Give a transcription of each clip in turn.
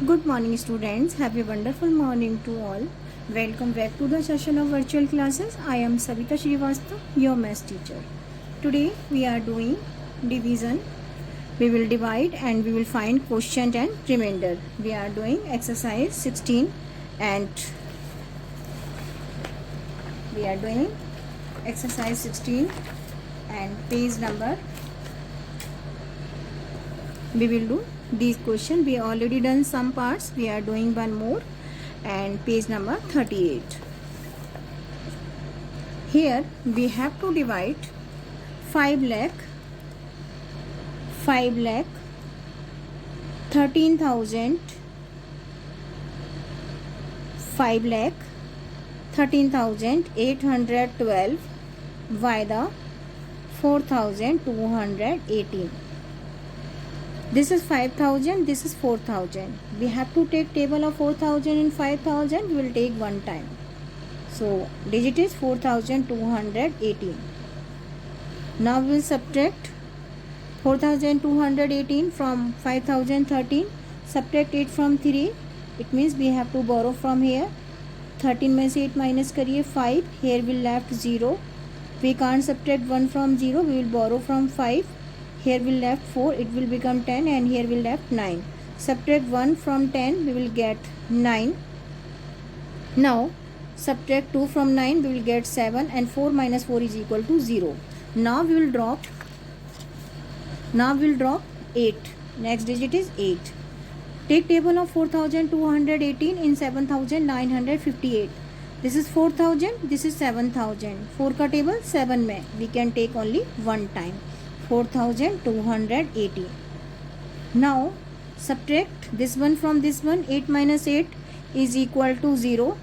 Good morning, students. Have a wonderful morning to all. Welcome back to the session of virtual classes. I am Savita Srivastava, your math teacher. Today we are doing division. We will divide and we will find quotient and remainder. We are doing exercise 16 and we are doing exercise 16 and page number. We will do these question. We already done some parts. We are doing one more and page number 38. Here we have to divide 5 lakh 13,000 5 lakh 13,812 by the 4,218. This is 5,000, this is 4,000. We have to take table of 4,000 and 5,000. We will take one time. So digit is 4,218. Now we will subtract 4,218 from 5,013. Subtract 8 from 3. It means we have to borrow from here. 13 में से 8 minus करिए 5. Here will left 0. We can't subtract 1 from 0. We will borrow from 5. Here will left 4, it will become 10, and here will left 9. Subtract 1 from 10, we will get 9. Now subtract 2 from 9, we will get 7, and 4 minus 4 is equal to 0. Now we will drop 8. Next digit is 8. Take table of 4,218 in 7,958. This is 4,000, this is 7,000. 4 का table 7 में. We can take only one time. 4,280. Now subtract this one from this one. 8 minus 8 is equal to 0.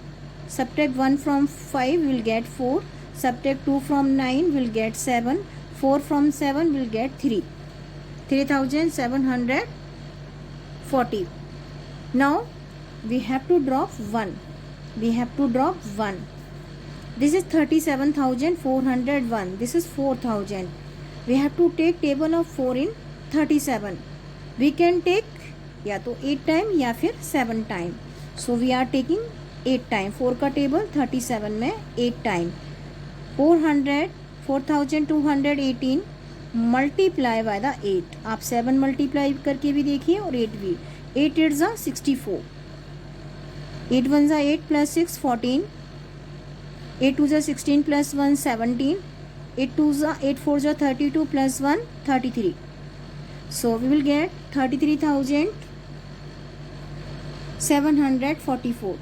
Subtract 1 from 5 will get 4. Subtract 2 from 9 will get 7. 4 from 7 will get 3. 3,740. Now we have to drop 1. This is 37,401. This is 4,000. We have to take table of 4 in 37. We can take या तो 8 time या फिर 7 time. So we are taking 8 time. 4 का table 37 में 8 time. 4,218 multiply by the 8. आप 7 multiply करके भी देखिए और 8 भी. 8 8 जा 64. 8 1 जा 8 प्लस 6 14. 8 2 जा 16 प्लस 1 17. 8 2 जा 8 4 जा 32 plus 1 33. So we will get 33,744.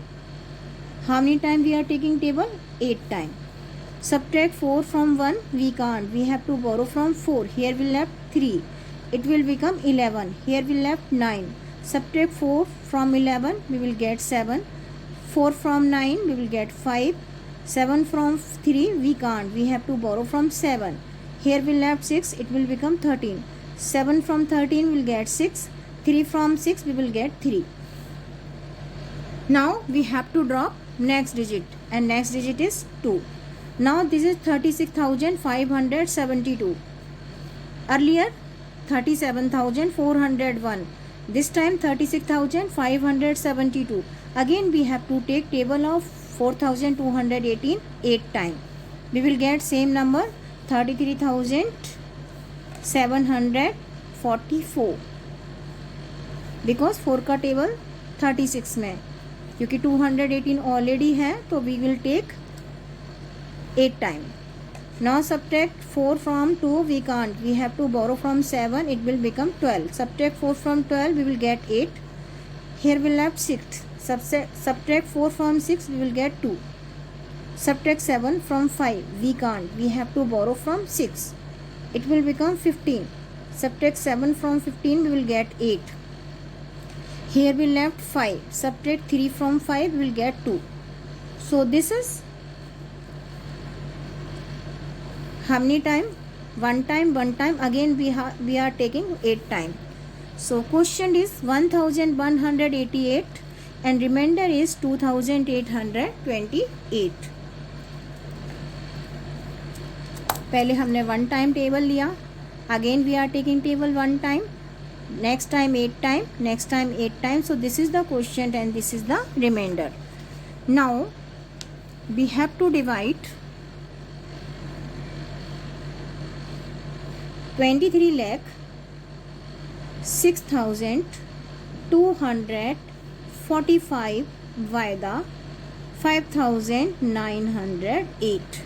How many time we are taking table? 8 time. Subtract 4 from 1. We can't. We have to borrow from 4. Here we left 3. It will become 11. Here we left 9. Subtract 4 from 11. We will get 7. 4 from 9. We will get 5. 7 from 3 we can't. We have to borrow from 7. Here we left 6. It will become 13. 7 from 13 will get 6. 3 from 6 we will get 3. Now we have to drop next digit and next digit is 2. Now this is 36,572. Earlier 37,401. This time 36,572. Again we have to take table of 4,218 8 time. We will get same number 33,744 because 4 का table 36 में. क्योंकि 218 already है तो we will take 8 time. Now subtract 4 from 2 we can't. We have to borrow from 7. It will become 12. Subtract 4 from 12 we will get 8. Here we left 6. Subtract 4 from 6 we will get 2. Subtract 7 from 5 we can't. We have to borrow from 6. It will become 15. Subtract 7 from 15 we will get 8. Here we left 5. Subtract 3 from 5 we will get 2. So this is how many time? One time. Again we are taking 8 time. So question is 1,188 and remainder is 2,828. पहले हमने 1 time table लिया. Again we are taking table 1 time. next time 8 time, next time 8 times. So this is the quotient and this is the remainder. Now we have to divide 23,06,245 by the 5,908.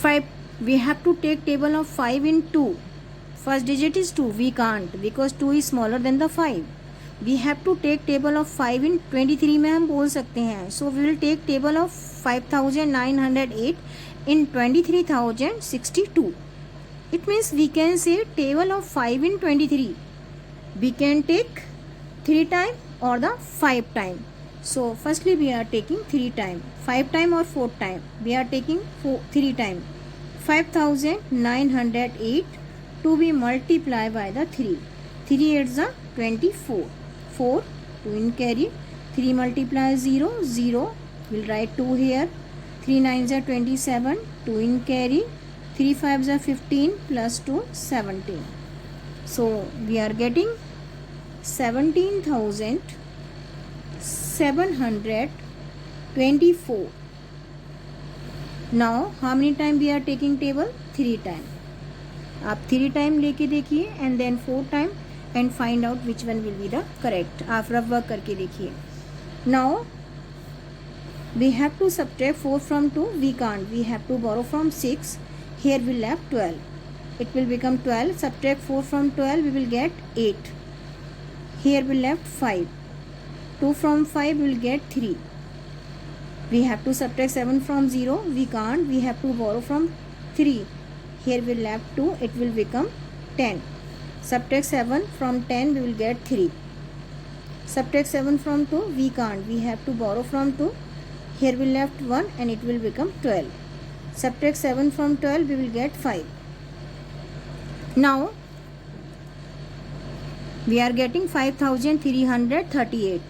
5, we have to take table of 5 in 2. First digit is 2, we can't because 2 is smaller than the 5. We have to take table of 5 in 23 में हम बोल सकते हैं. So we will take table of 5,908 in 23,062. It means we can say table of 5 in 23. We can take 3 time or the 5 time. So firstly we are taking 3 time, 5 time or 4 time. We are taking 3 time. 5,908 to be multiplied by the 3. 3 8s are 24. 4, 2 in carry. 3 multiplies 0, 0. We'll write 2 here. 3 9s are 27. 2 in carry. 3 5s are 15 plus 2, 17. So we are getting 17,724. Now how many time we are taking table? 3 time. आप 3 time लेके देखिए and then 4 time and find out which one will be the correct. आप rough work करके देखिए. Now we have to subtract 4 from 2. We can't. We have to borrow from 6. Here we left 12. It will become 12. Subtract 4 from 12. We will get 8. Here we left 5. 2 from 5 we will get 3. We have to subtract 7 from 0. We can't. We have to borrow from 3. Here we left 2. It will become 10. Subtract 7 from 10. We will get 3. Subtract 7 from 2. We can't. We have to borrow from 2. Here we left 1 and it will become 12. Subtract 7 from 12. We will get 5. Now we are getting 5,338.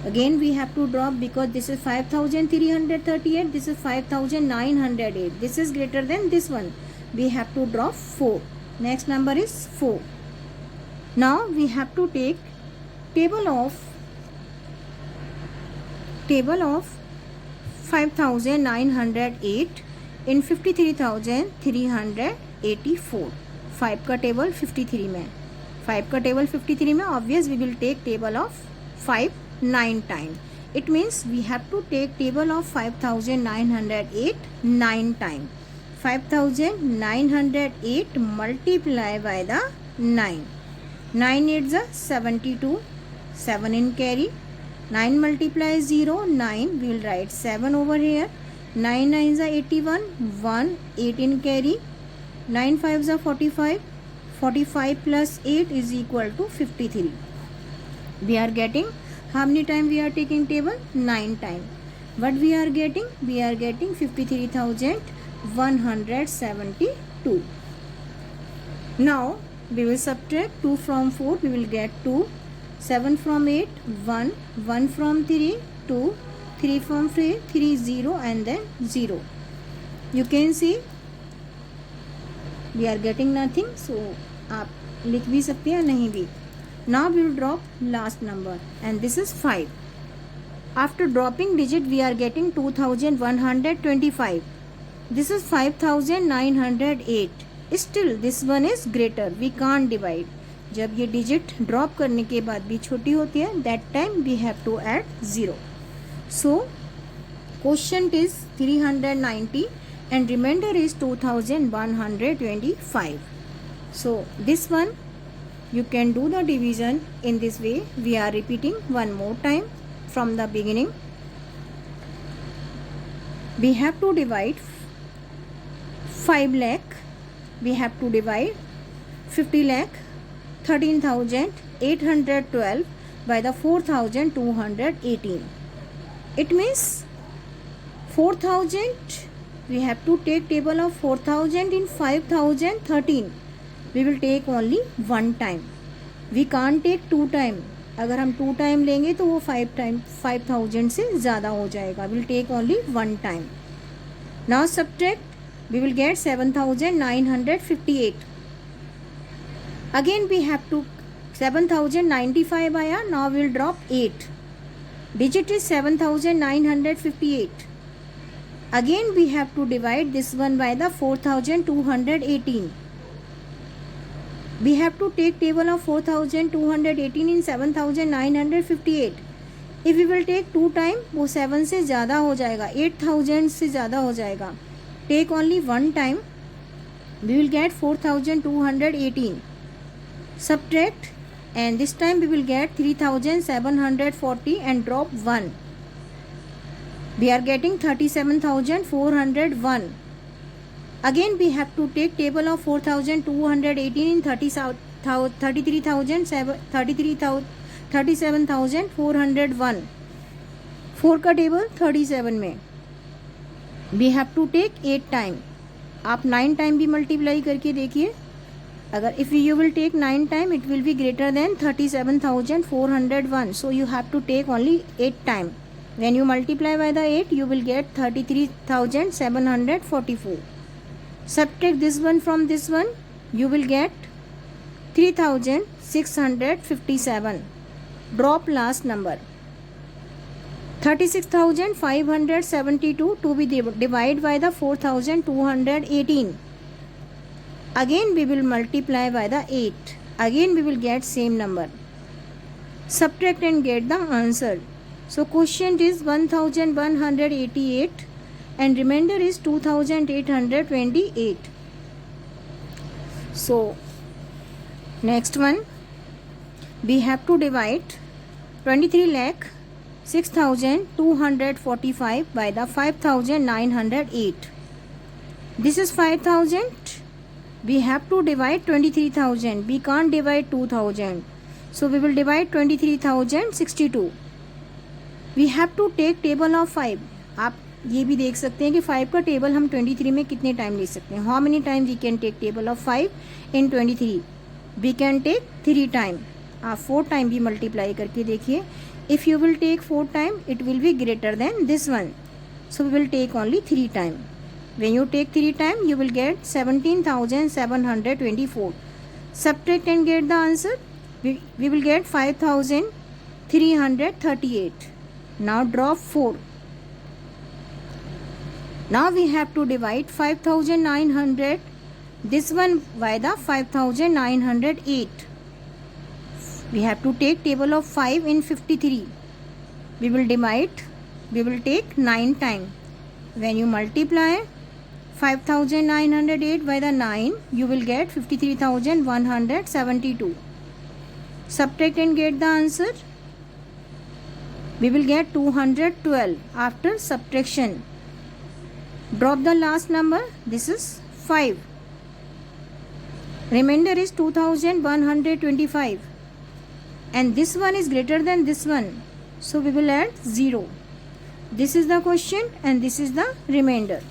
Again we have to drop because this is 5,338, this is 5,908. This is greater than this one. We have to drop 4. Next number is 4. Now we have to take table of 5,908 in 53,384. 5 का table 53 में, 5 का table 53 में. Obvious we will take table of 5 9 time. It means we have to take table of 5,908 9 time. 5,908 multiply by the 9. 9 8s are 72. 7 in carry. 9 multiplies 0, 9. We will write 7 over here. 9 9s are 81. 1, 8 in carry. 9 5s are 45. 45 plus 8 is equal to 53. We are getting how many time we are taking table? 9 time. What we are getting? We are getting 53,172. Now we will subtract 2 from 4. We will get 2. 7 from 8, 1. 1 from 3, 2. 3 from 3, 3 0 and then 0. You can see we are getting nothing. So आप लिख भी सकते हैं नहीं भी. Now we will drop last number and this is 5. After dropping digit we are getting 2,125. This is 5,908. Still this one is greater. We can't divide. जब ये digit drop करने के बाद भी छोटी होती है, that time we have to add 0. So quotient is 390 and remainder is 2,125. So this one you can do the division in this way. We are repeating one more time from the beginning. We have to divide 5 lakh. We have to divide 50 lakh 13,812 by the 4,218. It means 4,000. We have to take table of 4,000 in 5,013. We will take only 1 time. We can't take 2 time. अगर हम 2 time लेंगे तो वो 5,000 से ज़्यादा हो जाएगा. We will take only 1 time. Now subtract. We will get 7,958. Again we have to 7095 आया. Now we'll drop 8. Digit is 7958. Again we have to divide this one by the 4218. We have to take table of 4218 in 7958. If we will take 2 time, वो 7 से ज़्यादा हो जाएगा, 8000 से ज़्यादा हो जाएगा. Take only 1 time, we will get 4218. Subtract, and this time we will get 3740 and drop 1. We are getting 37401. Again we have to take table of 4218 in 37,401. 4 का टेबल 37 में. We have to take 8 time. आप 9 time भी multiply करके देखिए. अगर if you will take 9 time, it will be greater than 37,401. So you have to take only 8 time. When you multiply by the 8, you will get 33,744. Subtract this one from this one, you will get 3,657. Drop last number. 36,572 to be divided by the 4,218. Again we will multiply by the 8. Again we will get same number. Subtract and get the answer. So quotient is 1188 and remainder is 2828. So next one, we have to divide 23,06,245 by the 5,908. This is 5,000. We have to divide 23,000. We can't divide 2,000. So we will divide 23,062. We have to take table of 5. आप ये भी देख सकते हैं कि 5 का table हम 23 में कितने टाइम ले सकते हैं. How many times we can take table of 5 in 23? We can take 3 time. आप 4 टाइम भी मल्टीप्लाई करके देखिए. If you will take 4 time, it will be greater than this one. So we will take only 3 time. When you take 3 time, you will get 17,724. Subtract and get the answer. We will get 5,338. Now drop 4. Now we have to divide 5,900 this one by the 5,908. We have to take table of 5 in 53. We will divide. We will take 9 time. When you multiply 5,908 by the 9, you will get 53,172. Subtract and get the answer. We will get 212 after subtraction. Drop the last number. This is 5. Remainder is 2,125. And this one is greater than this one. So we will add 0. This is the question and this is the remainder.